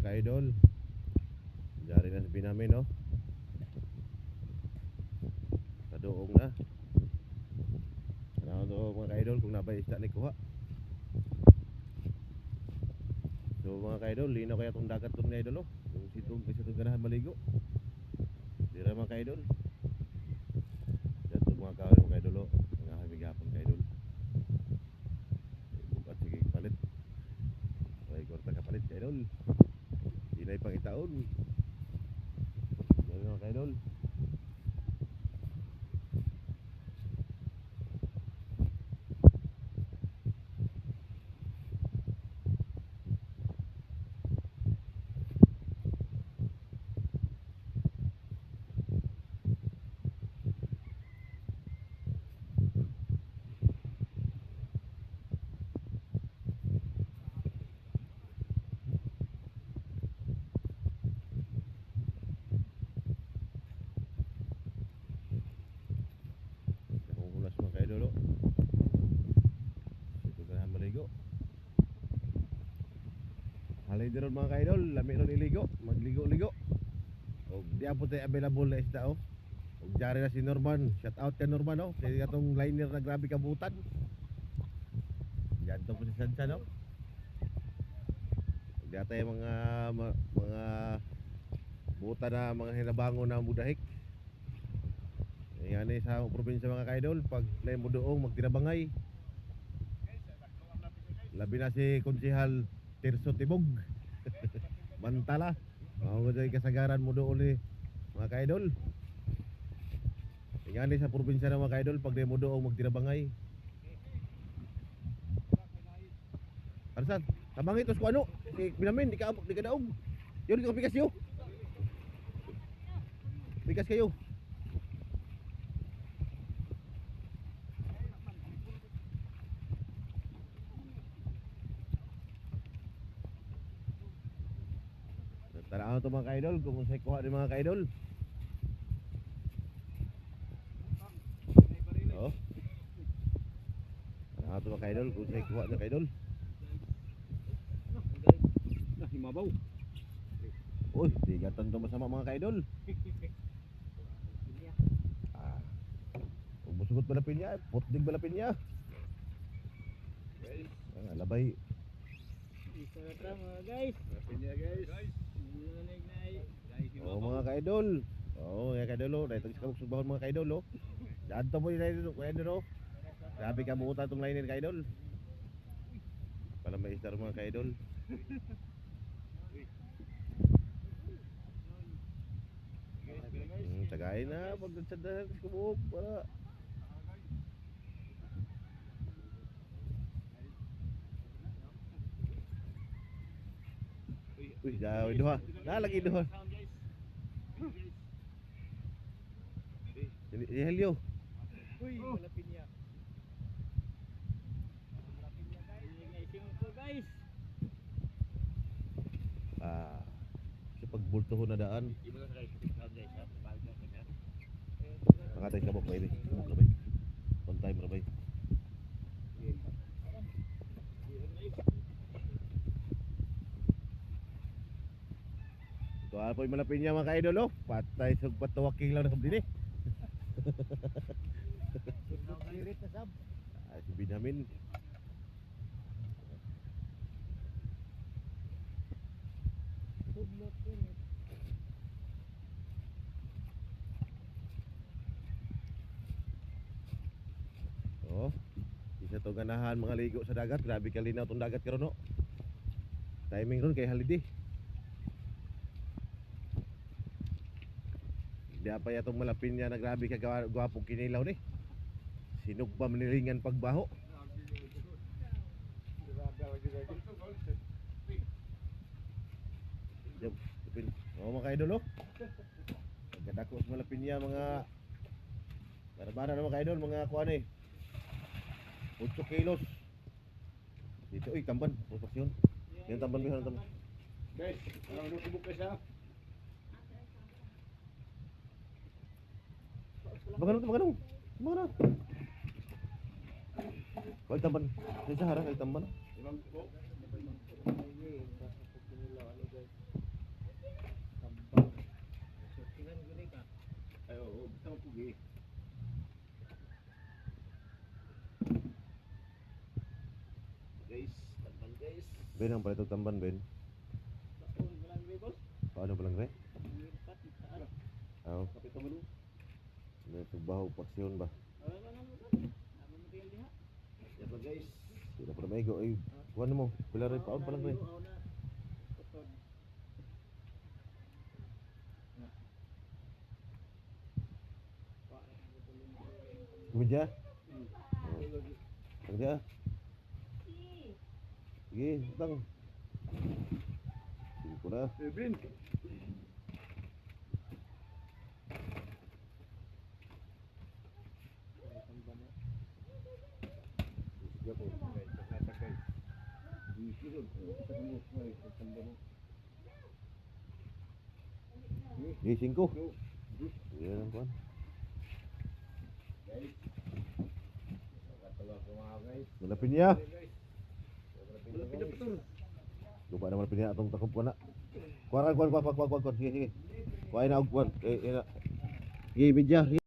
ka-idol. Diyan na sabi namin, no? Kaduong na. Ano to mga ka-idol kung nabay isda ni kuha. So mga ka-idol, linaw kaya itong dagat itong mga idol, oh. Kung sitong ganahan maligo. Dira mga ka-idol. Diyan itong mga kahoy mga ka-idol, oh. Mga hamigapon ka-idol. Bukat sige palit. May korta kapalit ka-idol. Inay pang itaon. Diyan mga ka-idol. Nakukulas mga ka-idol, oh. Sitong ganahan maligo. Halay din ron mga ka-idol, lami ron iligo, magligo-ligo. O di po tayo available na isda, oh. O diyari na si Norman, shout out kay Norman, oh. Kaya itong liner na grabe kabutan. Diyan to po si Sansa, no? Diyan tayo mga buta na mga hinabango na mudahik. Yan sa probinsya mga ka-idol, pag may mudoong magtinabangay. Labi na si Konsehal Tirso Tibog. Bantala. Mga kasagaran mudoong ni mga ka-idol. Yan sa probinsya ng mga ka-idol, pag may mudoong magtinabangay. Arsan, tabang ito ko ano? Binamin, di ka daog. Yun, di ka pikas yun. Pikas kayo. Tanaw to mga ka-idol, kung sa'y kuha din mga ka-idol. Oo. Tanaw to mga ka-idol, kung sa'y kuha din ka-idol. Himabaw. Uy, tigatan to masama mga ka-idol. Umusugot balapin niya, putdig balapin niya. Labay. Isa na tra mga guys. Balapin niya guys. Oh mga ka-idol. Oh mga ka-idol, oh. Dahil tagis subahon mga ka-idol, oh. Daan to mo yung ka-idol, oh. Grabe ka buutan itong liner ka-idol. Pala may istar mga ka-idol. Tagay na pagdadsadahan sa kubuok para uy, jauh duha. Nah lagi duha. Ini helio. Uy, malapin niya. Malapin niya guys. Sa pagbulto na daan. Nakatay kabok ba ini? Kabok rabay. On time rabay. Ito po yung malapin niya mga ka-idol, oh. Patay sa patawaking lang na kabili. Sirit na sab. Si Binamin. Sublot ini. Oh. Isa to ganahan mga ligo sa dagat. Grabe kalinaw tong dagat karon, no. Timing ron kay holiday. Di apa ya itong malapin niya na grabe ka gwapong kinilaw ni. Sinog pa manilingan pagbaho. Oo mga ka-idol, oh. Pagkadako sa malapin niya mga barabara na mga ka-idol, mga kuha ni 8 kilos. Dito, uy, tamban, produksyon. Yung tamban mo, yung tamban. Guys, anong notebook guys ha? Maganong, maganong. Maganong. Kau tamban. Sa Sahara, kau tamban. Ilang po? Ben ang palit og tamban Ben. Baon ko lang rin, boss. Paano pa lang re? Lipat, taas. Aw. Kapit mo. Nagbaho paksyon ba? Wala ka naman, boss. Naman mo tingin diha. Yan pa guys. Sila pa na maigo ay kuan mo. Pila rin paon pa lang re. Aw na. Tutod. Meja. Ang dia. Sige, tang. Sige ko na. Ben. Sige po. Sige, 5. Yan ang kuan. Malapit niya. Lupa naman pinya atong takop ko na. Kuan. Sige. Kuhain na og kuan. Sige, media.